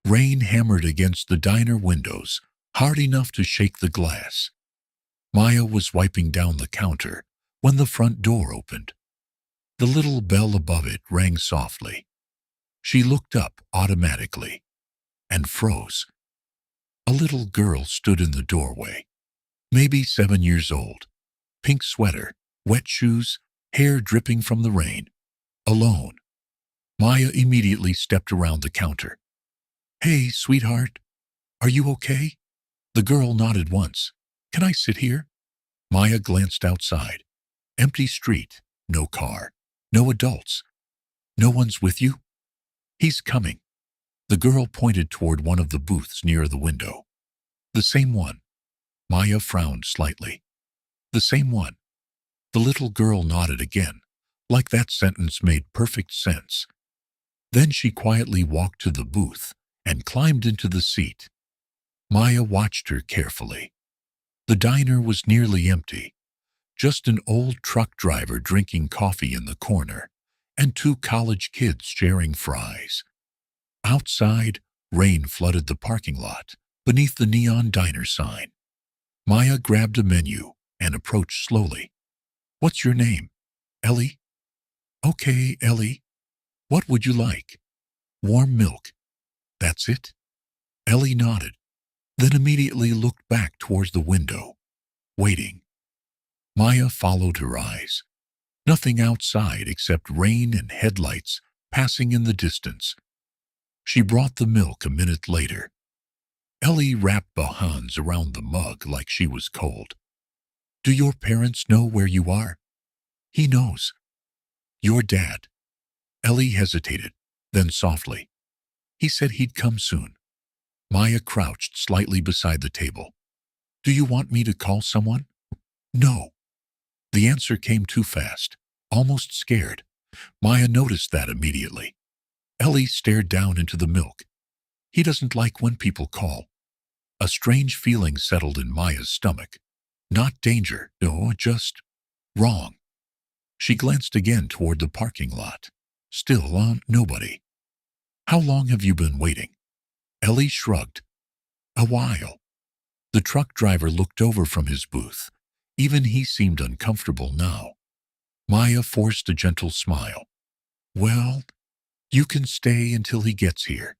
Rain hammered against the diner windows, hard enough to shake the glass. Maya was wiping down the counter when the front door opened. The little bell above it rang softly. She looked up automatically and froze. A little girl stood in the doorway, maybe 7 years old, pink sweater, wet shoes, hair dripping from the rain, alone. Maya immediately stepped around the counter. "Hey, sweetheart, are you okay?" The girl nodded once. "Can I sit here?" Maya glanced outside. Empty street, no car, no adults. "No one's with you?" "He's coming." The girl pointed toward one of the booths near the window. "The same one." Maya frowned slightly. "The same one." The little girl nodded again, like that sentence made perfect sense. Then she quietly walked to the booth and climbed into the seat. Maya watched her carefully. The diner was nearly empty. Just an old truck driver drinking coffee in the corner, and 2 college kids sharing fries. Outside, rain flooded the parking lot beneath the neon diner sign. Maya grabbed a menu and approached slowly. "What's your name?" "Ellie." "Okay, Ellie. What would you like?" "Warm milk." "That's it?" Ellie nodded, then immediately looked back towards the window, waiting. Maya followed her eyes. Nothing outside except rain and headlights passing in the distance. She brought the milk a minute later. Ellie wrapped the hands around the mug like she was cold. "Do your parents know where you are?" "He knows." "Your dad?" Ellie hesitated, then softly. "He said he'd come soon." Maya crouched slightly beside the table. "Do you want me to call someone?" "No." The answer came too fast, almost scared. Maya noticed that immediately. Ellie stared down into the milk. "He doesn't like when people call." A strange feeling settled in Maya's stomach. Not danger, no, just wrong. She glanced again toward the parking lot. Still nobody. "How long have you been waiting?" Ellie shrugged. "A while." The truck driver looked over from his booth. Even he seemed uncomfortable now. Maya forced a gentle smile. "Well, you can stay until he gets here."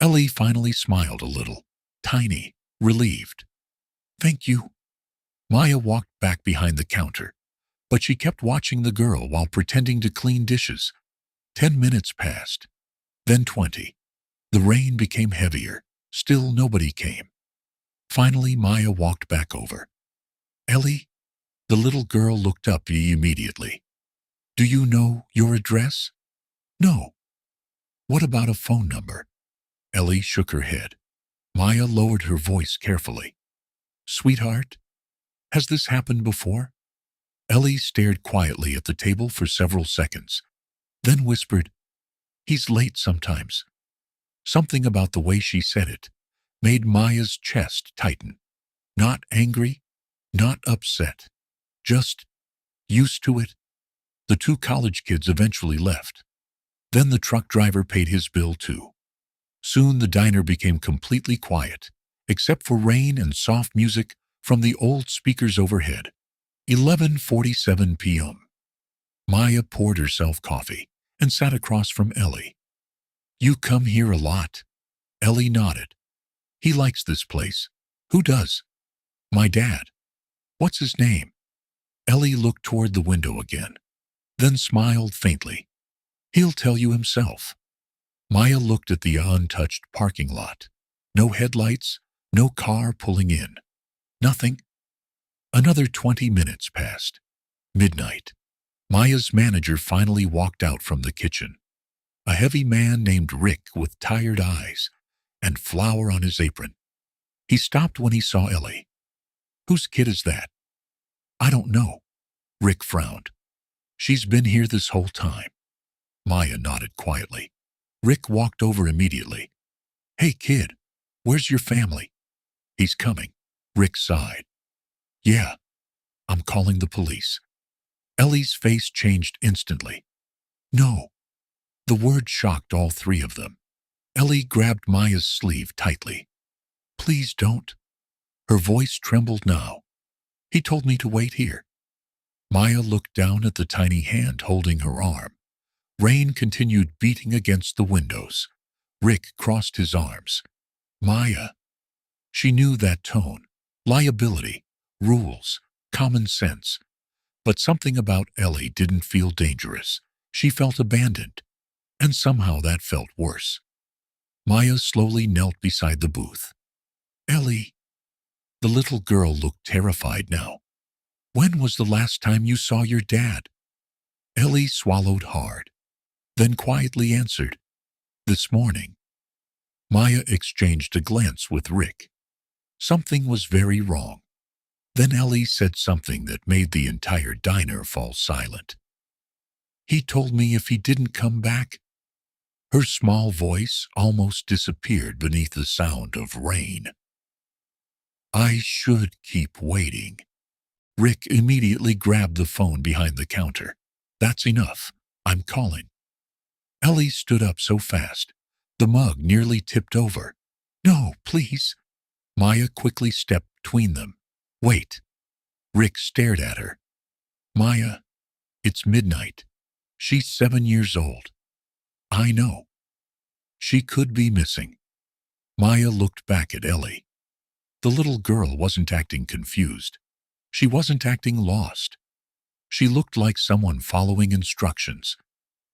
Ellie finally smiled a little, tiny, relieved. "Thank you." Maya walked back behind the counter, but she kept watching the girl while pretending to clean dishes. 10 minutes passed, then 20. The rain became heavier. Still nobody came. Finally, Maya walked back over. "Ellie?" The little girl looked up immediately. "Do you know your address?" "No." "What about a phone number?" Ellie shook her head. Maya lowered her voice carefully. "Sweetheart, has this happened before?" Ellie stared quietly at the table for several seconds, then whispered, "He's late sometimes." Something about the way she said it made Maya's chest tighten. Not angry, not upset, just used to it. The 2 college kids eventually left. Then the truck driver paid his bill too. Soon the diner became completely quiet, except for rain and soft music from the old speakers overhead. 11:47 p.m. Maya poured herself coffee and sat across from Ellie. "You come here a lot?" Ellie nodded. "He likes this place." "Who does?" "My dad." "What's his name?" Ellie looked toward the window again, then smiled faintly. "He'll tell you himself." Maya looked at the untouched parking lot. No headlights, no car pulling in. Nothing. Another 20 minutes passed. Midnight. Maya's manager finally walked out from the kitchen. A heavy man named Rick with tired eyes and flour on his apron. He stopped when he saw Ellie. "Whose kid is that?" "I don't know." Rick frowned. "She's been here this whole time." Maya nodded quietly. Rick walked over immediately. "Hey kid, where's your family?" "He's coming." Rick sighed. "Yeah, I'm calling the police." Ellie's face changed instantly. "No." The word shocked all 3 of them. Ellie grabbed Maya's sleeve tightly. Please don't. Her voice trembled now. He told me to wait here. Maya looked down at the tiny hand holding her arm. Rain continued beating against the windows. Rick crossed his arms. Maya. She knew that tone. Liability, rules, common sense. But something about Ellie didn't feel dangerous. She felt abandoned. And somehow that felt worse. Maya slowly knelt beside the booth. Ellie. The little girl looked terrified now. When was the last time you saw your dad? Ellie swallowed hard, then quietly answered, This morning. Maya exchanged a glance with Rick. Something was very wrong. Then Ellie said something that made the entire diner fall silent. He told me if he didn't come back. Her small voice almost disappeared beneath the sound of rain. I should keep waiting. Rick immediately grabbed the phone behind the counter. That's enough. I'm calling. Ellie stood up so fast, the mug nearly tipped over. No, please. Maya quickly stepped between them. Wait. Rick stared at her. Maya, it's midnight. She's 7 years old. I know. She could be missing. Maya looked back at Ellie. The little girl wasn't acting confused. She wasn't acting lost. She looked like someone following instructions,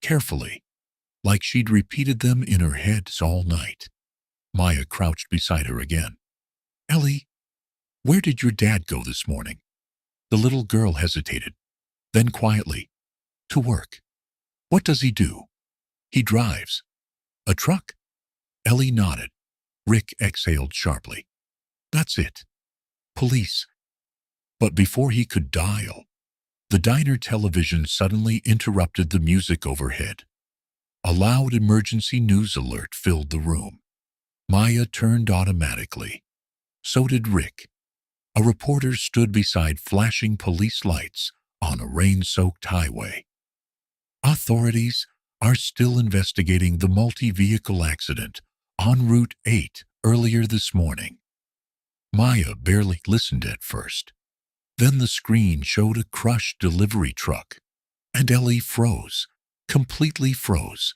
carefully, like she'd repeated them in her head all night. Maya crouched beside her again. Ellie, where did your dad go this morning? The little girl hesitated, then quietly, to work. What does he do? He drives. A truck? Ellie nodded. Rick exhaled sharply. That's it. Police. But before he could dial, the diner television suddenly interrupted the music overhead. A loud emergency news alert filled the room. Maya turned automatically. So did Rick. A reporter stood beside flashing police lights on a rain-soaked highway. Authorities are still investigating the multi-vehicle accident on Route 8 earlier this morning. Maya barely listened at first. Then the screen showed a crushed delivery truck, and Ellie froze, completely froze.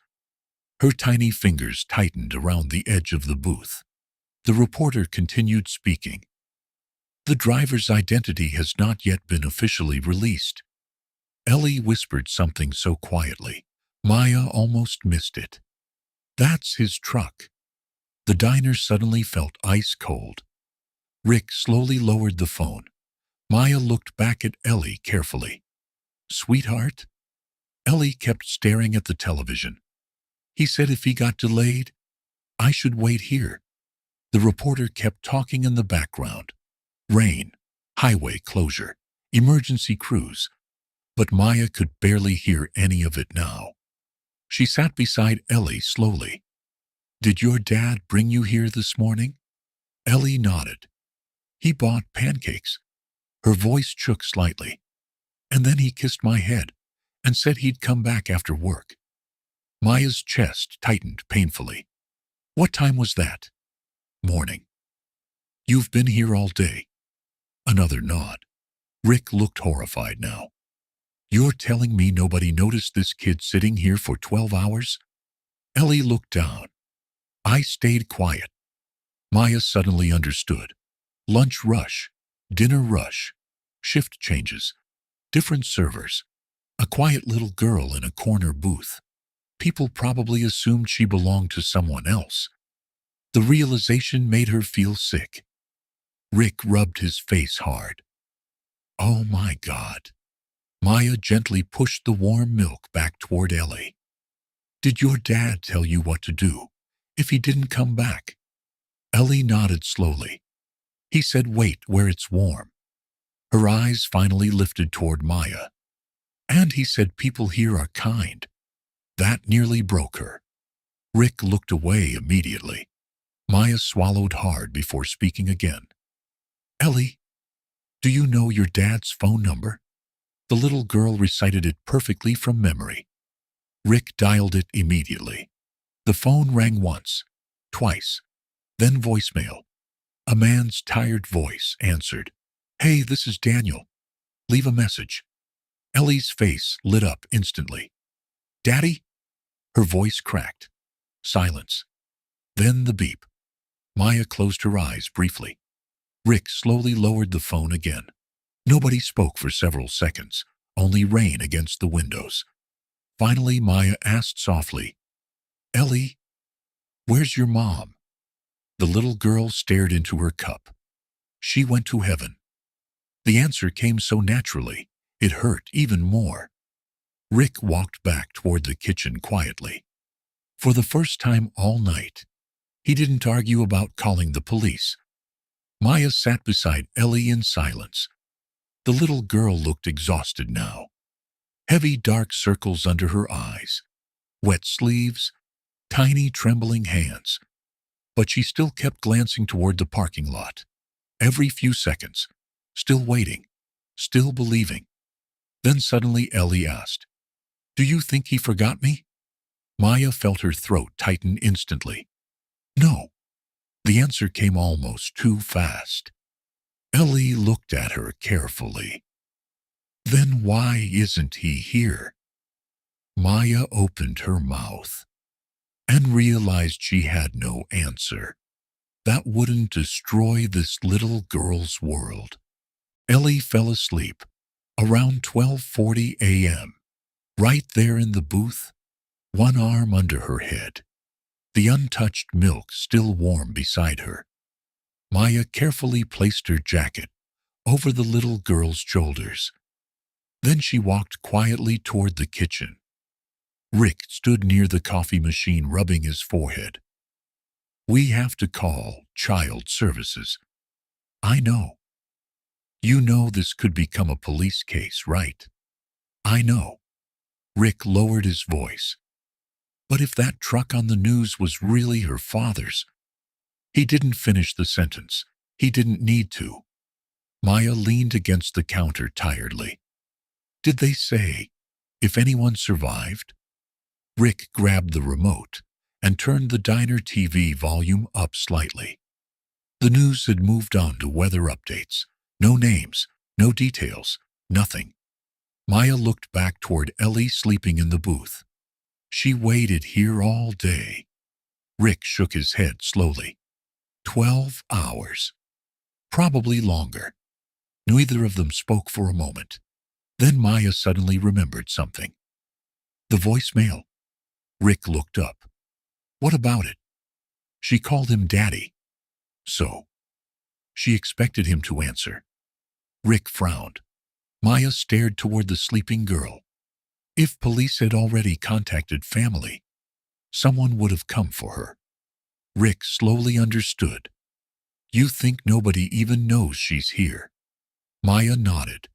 Her tiny fingers tightened around the edge of the booth. The reporter continued speaking. The driver's identity has not yet been officially released. Ellie whispered something so quietly, Maya almost missed it. That's his truck. The diner suddenly felt ice cold. Rick slowly lowered the phone. Maya looked back at Ellie carefully. Sweetheart? Ellie kept staring at the television. He said if he got delayed, I should wait here. The reporter kept talking in the background. Rain, highway closure, emergency crews. But Maya could barely hear any of it now. She sat beside Ellie slowly. Did your dad bring you here this morning? Ellie nodded. He bought pancakes. Her voice shook slightly. And then he kissed my head and said he'd come back after work. Maya's chest tightened painfully. What time was that? Morning. You've been here all day. Another nod. Rick looked horrified now. You're telling me nobody noticed this kid sitting here for 12 hours? Ellie looked down. I stayed quiet. Maya suddenly understood. Lunch rush, dinner rush, shift changes, different servers, a quiet little girl in a corner booth. People probably assumed she belonged to someone else. The realization made her feel sick. Rick rubbed his face hard. Oh my God. Maya gently pushed the warm milk back toward Ellie. Did your dad tell you what to do if he didn't come back? Ellie nodded slowly. He said wait where it's warm. Her eyes finally lifted toward Maya. And he said people here are kind. That nearly broke her. Rick looked away immediately. Maya swallowed hard before speaking again. Ellie, do you know your dad's phone number? The little girl recited it perfectly from memory. Rick dialed it immediately. The phone rang once, twice. Then voicemail. A man's tired voice answered. "Hey, this is Daniel. Leave a message." Ellie's face lit up instantly. "Daddy?" Her voice cracked. Silence. Then the beep. Maya closed her eyes briefly. Rick slowly lowered the phone again. Nobody spoke for several seconds, only rain against the windows. Finally, Maya asked softly, "Ellie, where's your mom?" The little girl stared into her cup. "She went to heaven." The answer came so naturally, it hurt even more. Rick walked back toward the kitchen quietly. For the first time all night, he didn't argue about calling the police. Maya sat beside Ellie in silence. The little girl looked exhausted now. Heavy dark circles under her eyes, wet sleeves, tiny trembling hands. But she still kept glancing toward the parking lot. Every few seconds, still waiting, still believing. Then suddenly Ellie asked, "Do you think he forgot me?" Maya felt her throat tighten instantly. "No." The answer came almost too fast. Ellie looked at her carefully. "Then why isn't he here?" Maya opened her mouth and realized she had no answer. That wouldn't destroy this little girl's world. Ellie fell asleep around 12:40 a.m., right there in the booth, one arm under her head, the untouched milk still warm beside her. Maya carefully placed her jacket over the little girl's shoulders. Then she walked quietly toward the kitchen. Rick stood near the coffee machine rubbing his forehead. "We have to call child services." "I know." "You know this could become a police case, right?" "I know." Rick lowered his voice. "But if that truck on the news was really her father's—" He didn't finish the sentence. He didn't need to. Maya leaned against the counter tiredly. "Did they say if anyone survived?" Rick grabbed the remote and turned the diner TV volume up slightly. The news had moved on to weather updates. No names, no details, nothing. Maya looked back toward Ellie sleeping in the booth. "She waited here all day." Rick shook his head slowly. 12 hours. Probably longer. Neither of them spoke for a moment. Then Maya suddenly remembered something. The voicemail. Rick looked up. What about it? She called him Daddy. So? She expected him to answer. Rick frowned. Maya stared toward the sleeping girl. If police had already contacted family, someone would have come for her. Rick slowly understood. "You think nobody even knows she's here?" Maya nodded.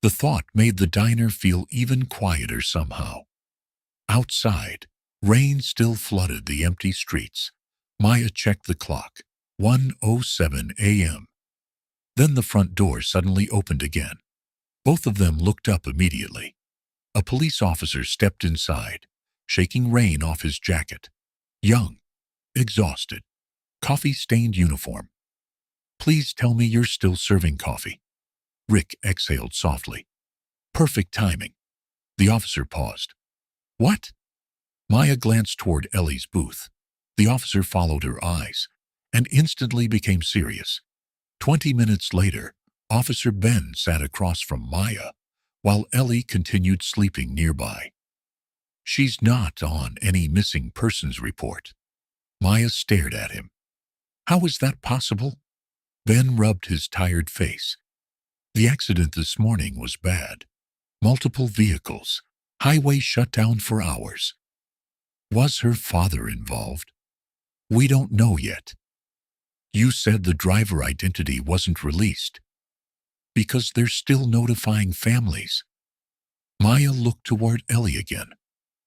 The thought made the diner feel even quieter somehow. Outside, rain still flooded the empty streets. Maya checked the clock. 1:07 a.m. Then the front door suddenly opened again. Both of them looked up immediately. A police officer stepped inside, shaking rain off his jacket. Young, exhausted, coffee-stained uniform. "Please tell me you're still serving coffee." Rick exhaled softly. Perfect timing. The officer paused. "What?" Maya glanced toward Ellie's booth. The officer followed her eyes and instantly became serious. 20 minutes later, Officer Ben sat across from Maya while Ellie continued sleeping nearby. "She's not on any missing persons report." Maya stared at him. "How is that possible?" Ben rubbed his tired face. "The accident this morning was bad. Multiple vehicles. Highway shut down for hours." "Was her father involved?" "We don't know yet." "You said the driver identity wasn't released." "Because they're still notifying families." Maya looked toward Ellie again.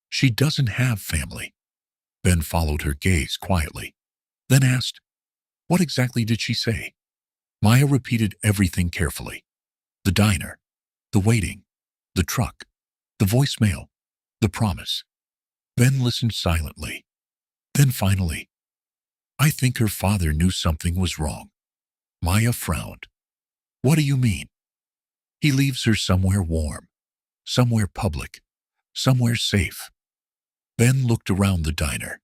"She doesn't have family." Ben followed her gaze quietly, then asked, "What exactly did she say?" Maya repeated everything carefully. The diner, the waiting, the truck, the voicemail, the promise. Ben listened silently. Then finally, I think her father knew something was wrong. Maya frowned. What do you mean? He leaves her somewhere warm, somewhere public, somewhere safe. Ben looked around the diner.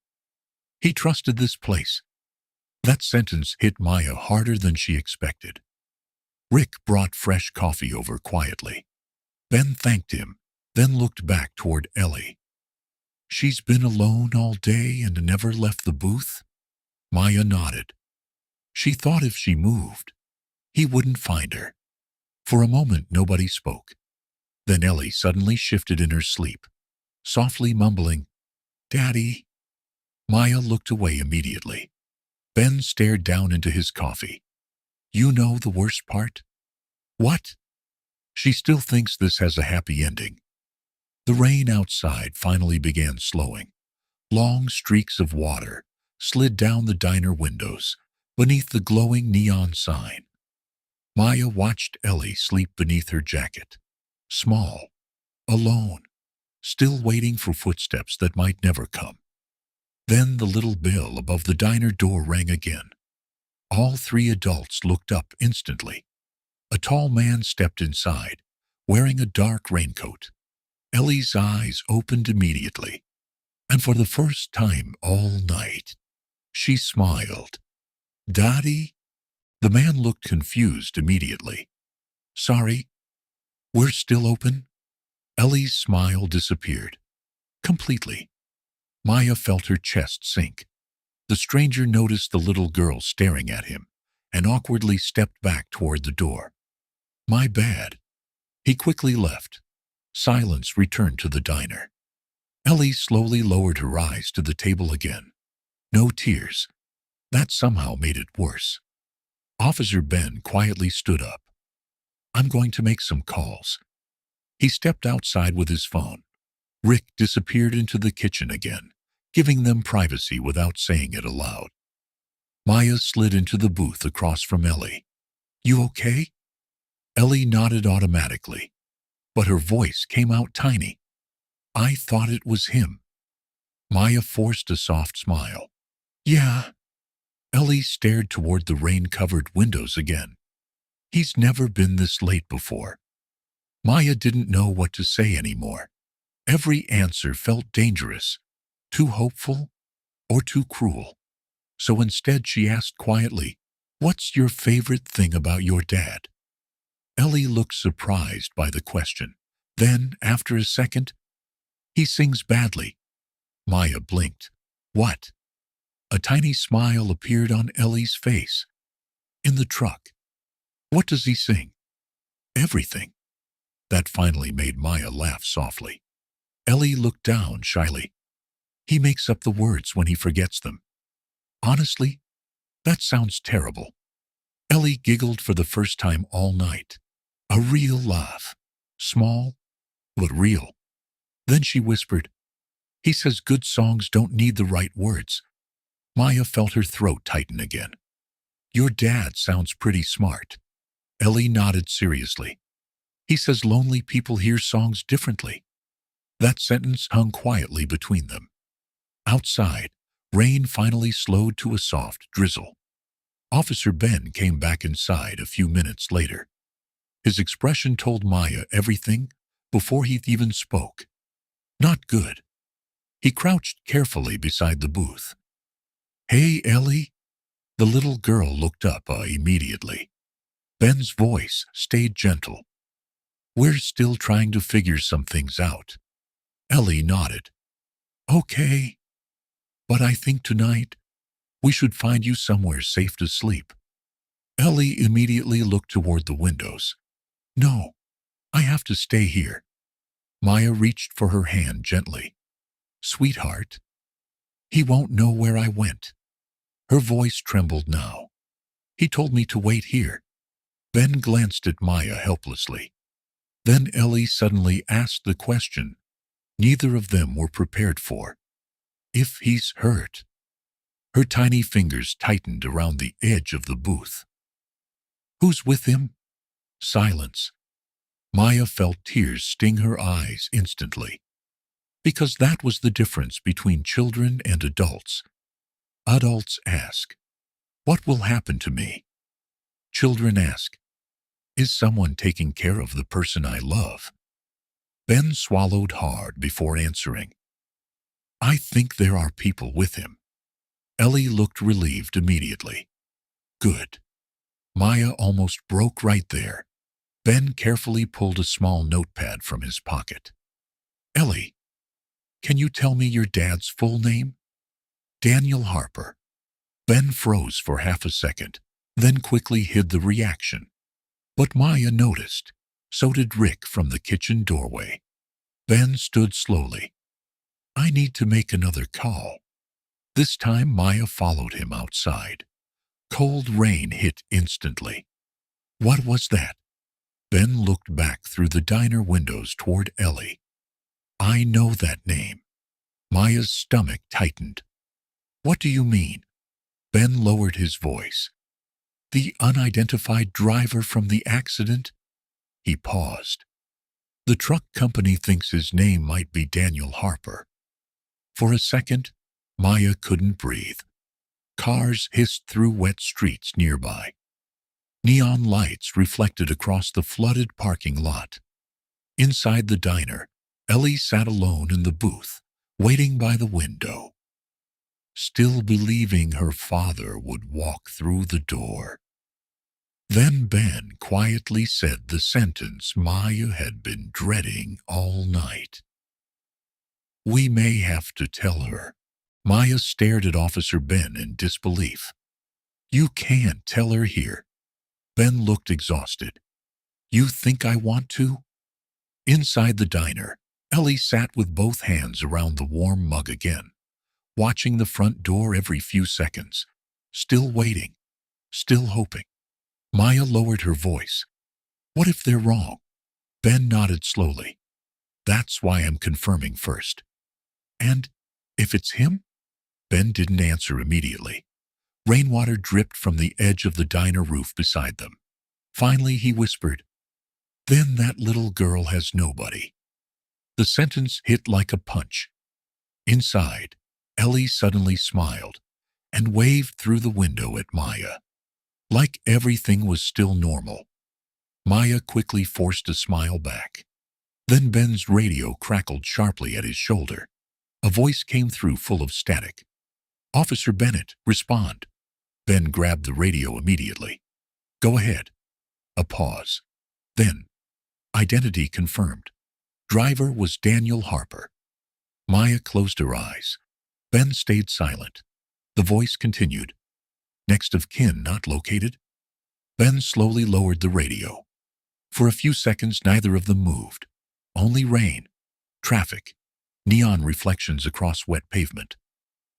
He trusted this place. That sentence hit Maya harder than she expected. Rick brought fresh coffee over quietly. Ben thanked him, then looked back toward Ellie. She's been alone all day and never left the booth? Maya nodded. She thought if she moved, he wouldn't find her. For a moment, nobody spoke. Then Ellie suddenly shifted in her sleep, softly mumbling, "Daddy." Maya looked away immediately. Ben stared down into his coffee. You know the worst part? What? She still thinks this has a happy ending. The rain outside finally began slowing. Long streaks of water slid down the diner windows beneath the glowing neon sign. Maya watched Ellie sleep beneath her jacket, small, alone, still waiting for footsteps that might never come. Then the little bell above the diner door rang again. All three adults looked up instantly. A tall man stepped inside, wearing a dark raincoat. Ellie's eyes opened immediately, and for the first time all night, she smiled. "Daddy?" The man looked confused immediately. "Sorry, we're still open?" Ellie's smile disappeared. Completely. Maya felt her chest sink. The stranger noticed the little girl staring at him and awkwardly stepped back toward the door. "My bad." He quickly left. Silence returned to the diner. Ellie slowly lowered her eyes to the table again. No tears. That somehow made it worse. Officer Ben quietly stood up. "I'm going to make some calls." He stepped outside with his phone. Rick disappeared into the kitchen again, giving them privacy without saying it aloud. Maya slid into the booth across from Ellie. "You okay?" Ellie nodded automatically, but her voice came out tiny. "I thought it was him." Maya forced a soft smile. "Yeah." Ellie stared toward the rain-covered windows again. "He's never been this late before." Maya didn't know what to say anymore. Every answer felt dangerous, too hopeful, or too cruel. So instead she asked quietly, "What's your favorite thing about your dad?" Ellie looked surprised by the question. Then, after a second, "He sings badly." Maya blinked. "What?" A tiny smile appeared on Ellie's face. "In the truck." "What does he sing?" "Everything." That finally made Maya laugh softly. Ellie looked down shyly. "He makes up the words when he forgets them." "Honestly, that sounds terrible." Ellie giggled for the first time all night. A real laugh. Small, but real. Then she whispered, "He says good songs don't need the right words." Maya felt her throat tighten again. "Your dad sounds pretty smart." Ellie nodded seriously. "He says lonely people hear songs differently." That sentence hung quietly between them. Outside, rain finally slowed to a soft drizzle. Officer Ben came back inside a few minutes later. His expression told Maya everything before he even spoke. Not good. He crouched carefully beside the booth. "Hey, Ellie." The little girl looked up immediately. Ben's voice stayed gentle. "We're still trying to figure some things out." Ellie nodded. "Okay. But I think tonight we should find you somewhere safe to sleep." Ellie immediately looked toward the windows. "No, I have to stay here." Maya reached for her hand gently. "Sweetheart, he won't know where I went." Her voice trembled now. "He told me to wait here." Ben glanced at Maya helplessly. Then Ellie suddenly asked the question neither of them were prepared for. "If he's hurt." Her tiny fingers tightened around the edge of the booth. "Who's with him?" Silence. Maya felt tears sting her eyes instantly. Because that was the difference between children and adults. Adults ask, what will happen to me? Children ask, is someone taking care of the person I love? Ben swallowed hard before answering. I think there are people with him. Ellie looked relieved immediately. Good. Maya almost broke right there. Ben carefully pulled a small notepad from his pocket. Ellie, can you tell me your dad's full name? Daniel Harper. Ben froze for half a second, then quickly hid the reaction. But Maya noticed. So did Rick from the kitchen doorway. Ben stood slowly. I need to make another call. This time Maya followed him outside. Cold rain hit instantly. What was that? Ben looked back through the diner windows toward Ellie. I know that name. Maya's stomach tightened. What do you mean? Ben lowered his voice. The unidentified driver from the accident? He paused. The truck company thinks his name might be Daniel Harper. For a second, Maya couldn't breathe. Cars hissed through wet streets nearby. Neon lights reflected across the flooded parking lot. Inside the diner, Ellie sat alone in the booth, waiting by the window, still believing her father would walk through the door. Then Ben quietly said the sentence Maya had been dreading all night. We may have to tell her. Maya stared at Officer Ben in disbelief. You can't tell her here. Ben looked exhausted. You think I want to? Inside the diner, Ellie sat with both hands around the warm mug again, watching the front door every few seconds, still waiting, still hoping. Maya lowered her voice. What if they're wrong? Ben nodded slowly. That's why I'm confirming first. And if it's him? Ben didn't answer immediately. Rainwater dripped from the edge of the diner roof beside them. Finally, he whispered, Then that little girl has nobody. The sentence hit like a punch. Inside, Ellie suddenly smiled and waved through the window at Maya, like everything was still normal. Maya quickly forced a smile back. Then Ben's radio crackled sharply at his shoulder. A voice came through full of static. Officer Bennett, respond. Ben grabbed the radio immediately. Go ahead. A pause. Then, identity confirmed. Driver was Daniel Harper. Maya closed her eyes. Ben stayed silent. The voice continued. Next of kin not located? Ben slowly lowered the radio. For a few seconds, neither of them moved. Only rain, traffic, neon reflections across wet pavement.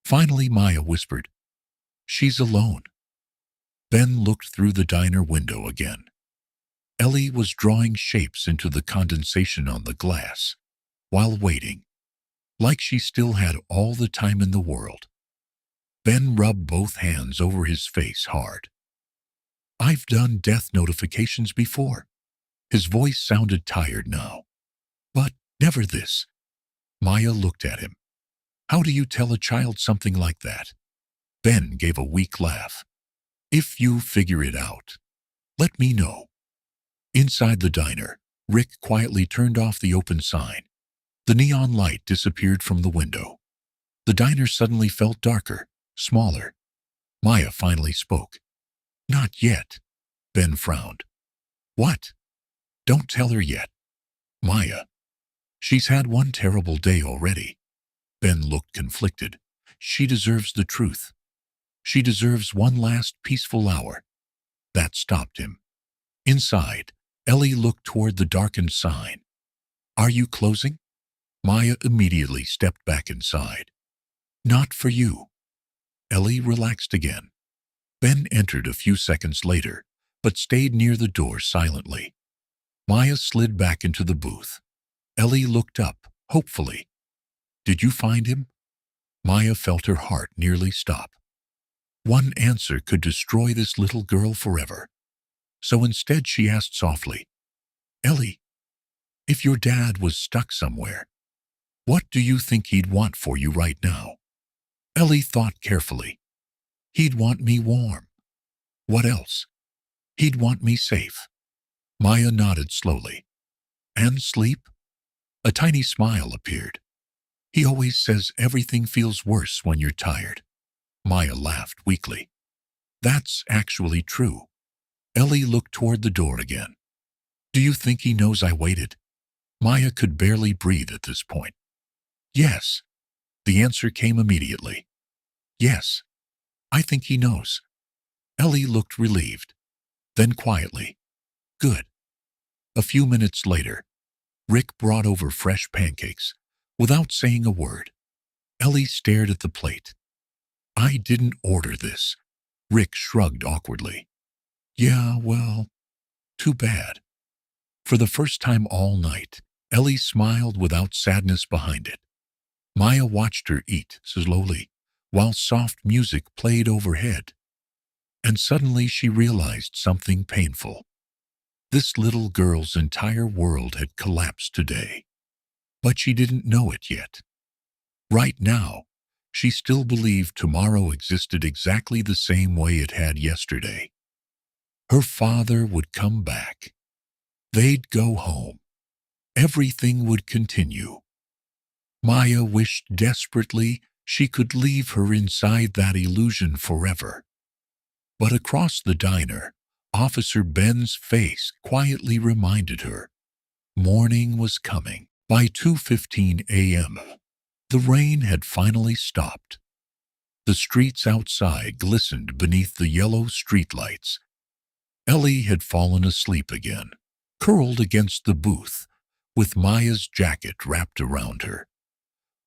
Finally, Maya whispered, She's alone. Ben looked through the diner window again. Ellie was drawing shapes into the condensation on the glass, while waiting, like she still had all the time in the world. Ben rubbed both hands over his face hard. I've done death notifications before. His voice sounded tired now. But never this. Maya looked at him. How do you tell a child something like that? Ben gave a weak laugh. If you figure it out, let me know. Inside the diner, Rick quietly turned off the open sign. The neon light disappeared from the window. The diner suddenly felt darker, smaller. Maya finally spoke. Not yet. Ben frowned. What? Don't tell her yet. Maya. She's had one terrible day already. Ben looked conflicted. She deserves the truth. She deserves one last peaceful hour. That stopped him. Inside, Ellie looked toward the darkened sign. Are you closing? Maya immediately stepped back inside. Not for you. Ellie relaxed again. Ben entered a few seconds later, but stayed near the door silently. Maya slid back into the booth. Ellie looked up, hopefully. Did you find him? Maya felt her heart nearly stop. One answer could destroy this little girl forever. So instead she asked softly, Ellie, if your dad was stuck somewhere, what do you think he'd want for you right now? Ellie thought carefully. He'd want me warm. What else? He'd want me safe. Maya nodded slowly. And sleep? A tiny smile appeared. He always says everything feels worse when you're tired. Maya laughed weakly. That's actually true. Ellie looked toward the door again. Do you think he knows I waited? Maya could barely breathe at this point. Yes. The answer came immediately. Yes. I think he knows. Ellie looked relieved. Then quietly. Good. A few minutes later, Rick brought over fresh pancakes. Without saying a word, Ellie stared at the plate. I didn't order this. Rick shrugged awkwardly. Yeah, well, too bad. For the first time all night, Ellie smiled without sadness behind it. Maya watched her eat slowly, while soft music played overhead. And suddenly she realized something painful. This little girl's entire world had collapsed today. But she didn't know it yet. Right now, she still believed tomorrow existed exactly the same way it had yesterday. Her father would come back. They'd go home. Everything would continue. Maya wished desperately she could leave her inside that illusion forever. But across the diner, Officer Ben's face quietly reminded her morning was coming. By 2:15 a.m., the rain had finally stopped. The streets outside glistened beneath the yellow streetlights. Ellie had fallen asleep again, curled against the booth, with Maya's jacket wrapped around her.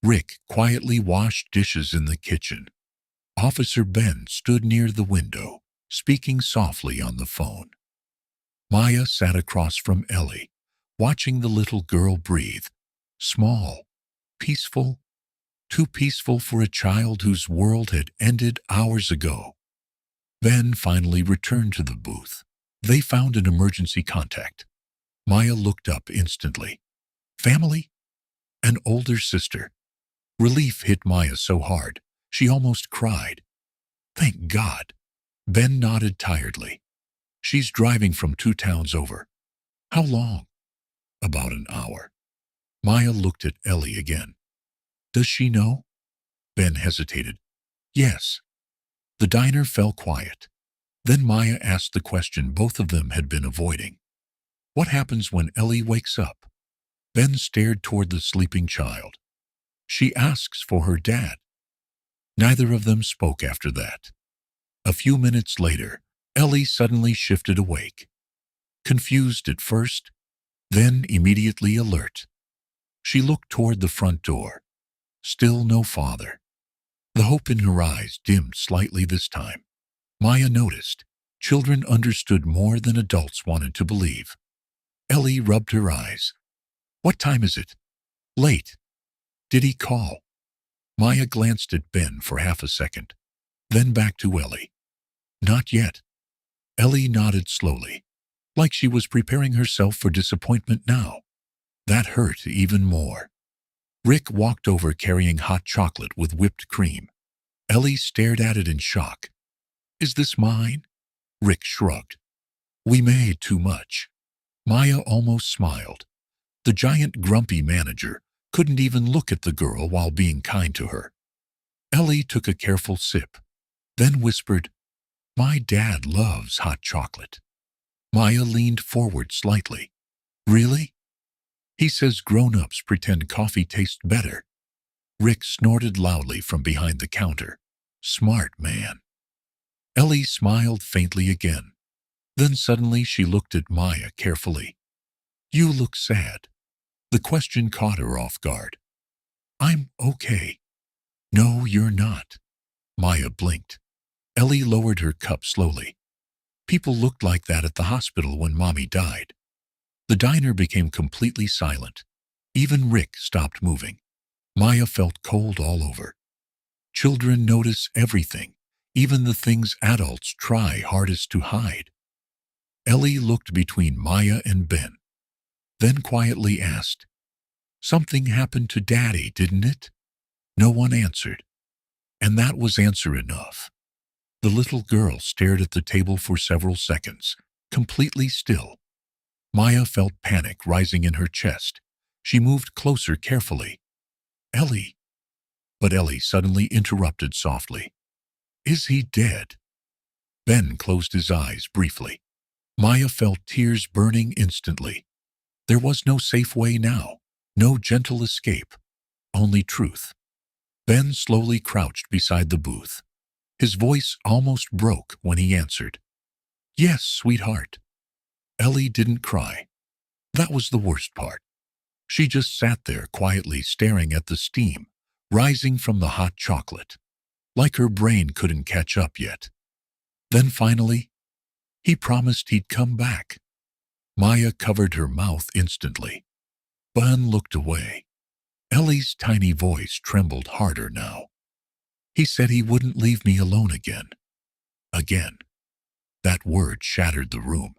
Rick quietly washed dishes in the kitchen. Officer Ben stood near the window, speaking softly on the phone. Maya sat across from Ellie, watching the little girl breathe. Small, peaceful, too peaceful for a child whose world had ended hours ago. Ben finally returned to the booth. They found an emergency contact. Maya looked up instantly. Family? An older sister. Relief hit Maya so hard, she almost cried. Thank God. Ben nodded tiredly. She's driving from 2 towns over. How long? About an hour. Maya looked at Ellie again. Does she know? Ben hesitated. Yes. The diner fell quiet. Then Maya asked the question both of them had been avoiding. What happens when Ellie wakes up? Ben stared toward the sleeping child. She asks for her dad. Neither of them spoke after that. A few minutes later, Ellie suddenly shifted awake. Confused at first, then immediately alert. She looked toward the front door. Still no father. The hope in her eyes dimmed slightly this time. Maya noticed. Children understood more than adults wanted to believe. Ellie rubbed her eyes. What time is it? Late. Did he call? Maya glanced at Ben for half a second, then back to Ellie. Not yet. Ellie nodded slowly, like she was preparing herself for disappointment now. That hurt even more. Rick walked over carrying hot chocolate with whipped cream. Ellie stared at it in shock. Is this mine? Rick shrugged. We made too much. Maya almost smiled. The giant grumpy manager couldn't even look at the girl while being kind to her. Ellie took a careful sip, then whispered, My dad loves hot chocolate. Maya leaned forward slightly. Really? He says grown-ups pretend coffee tastes better. Rick snorted loudly from behind the counter. Smart man. Ellie smiled faintly again. Then suddenly she looked at Maya carefully. You look sad. The question caught her off guard. I'm okay. No, you're not. Maya blinked. Ellie lowered her cup slowly. People looked like that at the hospital when Mommy died. The diner became completely silent. Even Rick stopped moving. Maya felt cold all over. Children notice everything, even the things adults try hardest to hide. Ellie looked between Maya and Ben, then quietly asked, Something happened to Daddy, didn't it? No one answered. And that was answer enough. The little girl stared at the table for several seconds, completely still. Maya felt panic rising in her chest. She moved closer carefully. "Ellie." But Ellie suddenly interrupted softly. "Is he dead?" Ben closed his eyes briefly. Maya felt tears burning instantly. There was no safe way now, no gentle escape, only truth. Ben slowly crouched beside the booth. His voice almost broke when he answered, "Yes, sweetheart." Ellie didn't cry. That was the worst part. She just sat there quietly staring at the steam rising from the hot chocolate, like her brain couldn't catch up yet. Then finally, "He promised he'd come back." Maya covered her mouth instantly. Ben looked away. Ellie's tiny voice trembled harder now. "He said he wouldn't leave me alone again." Again. That word shattered the room.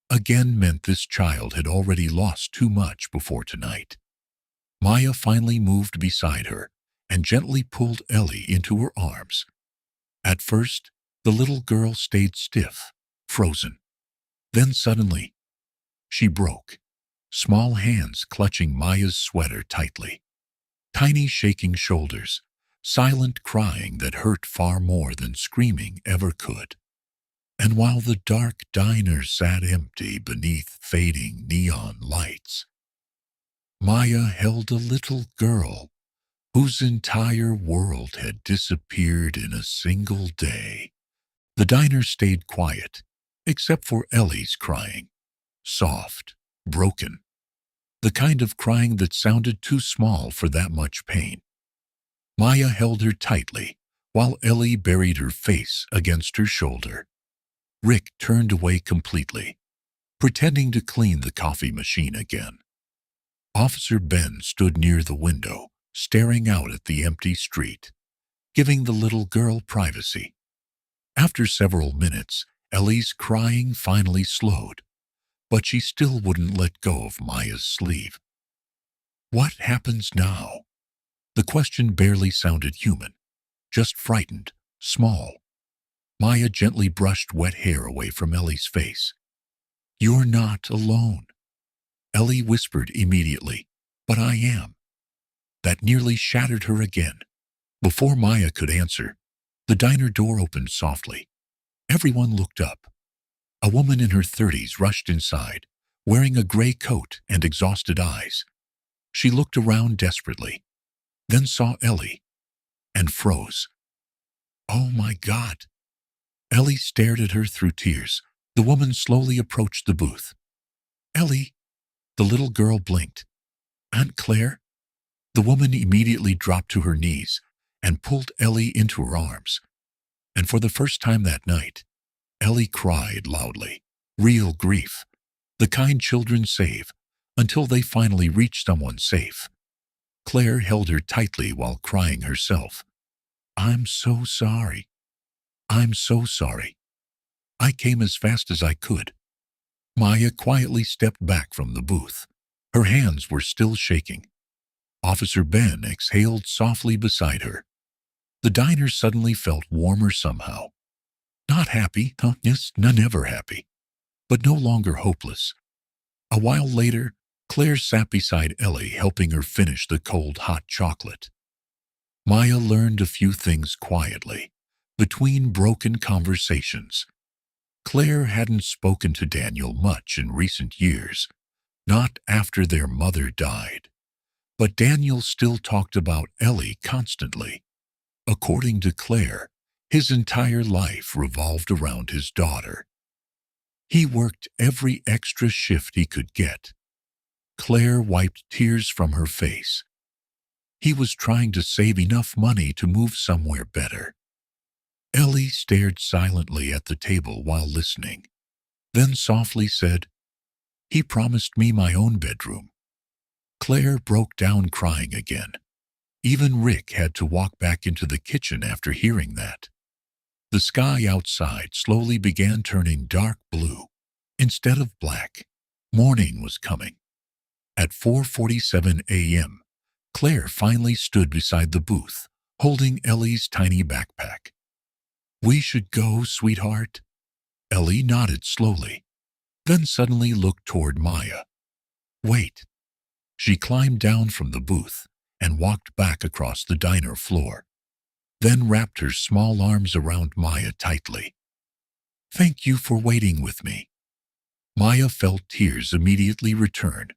Again meant this child had already lost too much before tonight. Maya finally moved beside her and gently pulled Ellie into her arms. At first, the little girl stayed stiff, frozen. Then suddenly, she broke, small hands clutching Maya's sweater tightly, tiny shaking shoulders, silent crying that hurt far more than screaming ever could. And while the dark diner sat empty beneath fading neon lights, Maya held a little girl whose entire world had disappeared in a single day. The diner stayed quiet, except for Ellie's crying, soft, broken, the kind of crying that sounded too small for that much pain. Maya held her tightly, while Ellie buried her face against her shoulder. Rick turned away completely, pretending to clean the coffee machine again. Officer Ben stood near the window, staring out at the empty street, giving the little girl privacy. After several minutes, Ellie's crying finally slowed, but she still wouldn't let go of Maya's sleeve. "What happens now?" The question barely sounded human, just frightened, small. Maya gently brushed wet hair away from Ellie's face. "You're not alone." Ellie whispered immediately, "But I am." That nearly shattered her again. Before Maya could answer, the diner door opened softly. Everyone looked up. A woman in her 30s rushed inside, wearing a gray coat and exhausted eyes. She looked around desperately, then saw Ellie, and froze. "Oh my God." Ellie stared at her through tears. The woman slowly approached the booth. "Ellie." The little girl blinked. "Aunt Claire?" The woman immediately dropped to her knees and pulled Ellie into her arms. And for the first time that night, Ellie cried loudly. Real grief, the kind children save, until they finally reach someone safe. Claire held her tightly while crying herself. "I'm so sorry. I'm so sorry. I came as fast as I could." Maya quietly stepped back from the booth. Her hands were still shaking. Officer Ben exhaled softly beside her. The diner suddenly felt warmer somehow. Not happy, yes, never happy, but no longer hopeless. A while later, Claire sat beside Ellie, helping her finish the cold hot chocolate. Maya learned a few things quietly, between broken conversations. Claire hadn't spoken to Daniel much in recent years, not after their mother died. But Daniel still talked about Ellie constantly. According to Claire, his entire life revolved around his daughter. He worked every extra shift he could get. Claire wiped tears from her face. He was trying to save enough money to move somewhere better. Ellie stared silently at the table while listening, then softly said, "He promised me my own bedroom." Claire broke down crying again. Even Rick had to walk back into the kitchen after hearing that. The sky outside slowly began turning dark blue instead of black. Morning was coming. At 4:47 a.m., Claire finally stood beside the booth, holding Ellie's tiny backpack. We should go, sweetheart. Ellie nodded slowly, then suddenly looked toward Maya. Wait. She climbed down from the booth and walked back across the diner floor, then wrapped her small arms around Maya tightly. Thank you for waiting with me. Maya felt tears immediately return.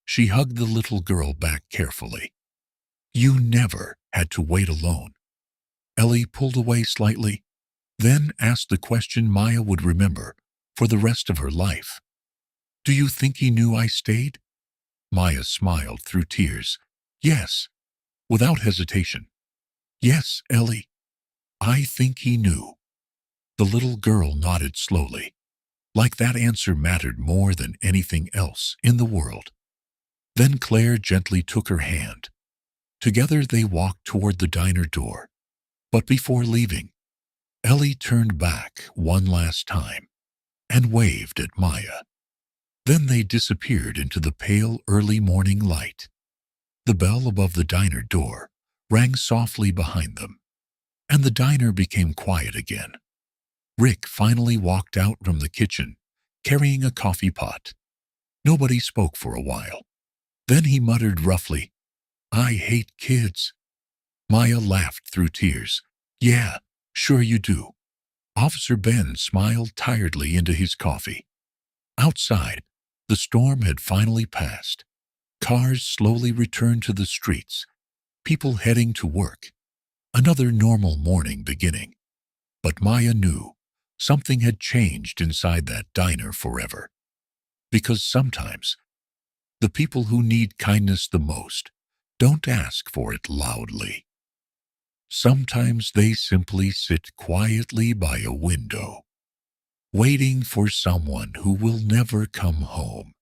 She hugged the little girl back carefully. You never had to wait alone. Ellie pulled away slightly, then asked the question Maya would remember for the rest of her life. Do you think he knew I stayed? Maya smiled through tears. Yes, without hesitation. Yes, Ellie, I think he knew. The little girl nodded slowly, like that answer mattered more than anything else in the world. Then Claire gently took her hand. Together they walked toward the diner door. But before leaving, Ellie turned back one last time and waved at Maya. Then they disappeared into the pale early morning light. The bell above the diner door rang softly behind them, and the diner became quiet again. Rick finally walked out from the kitchen, carrying a coffee pot. Nobody spoke for a while. Then he muttered roughly, I hate kids. Maya laughed through tears. Yeah, sure you do. Officer Ben smiled tiredly into his coffee. Outside, the storm had finally passed. Cars slowly returned to the streets, people heading to work. Another normal morning beginning. But Maya knew something had changed inside that diner forever. Because sometimes, the people who need kindness the most don't ask for it loudly. Sometimes they simply sit quietly by a window, waiting for someone who will never come home.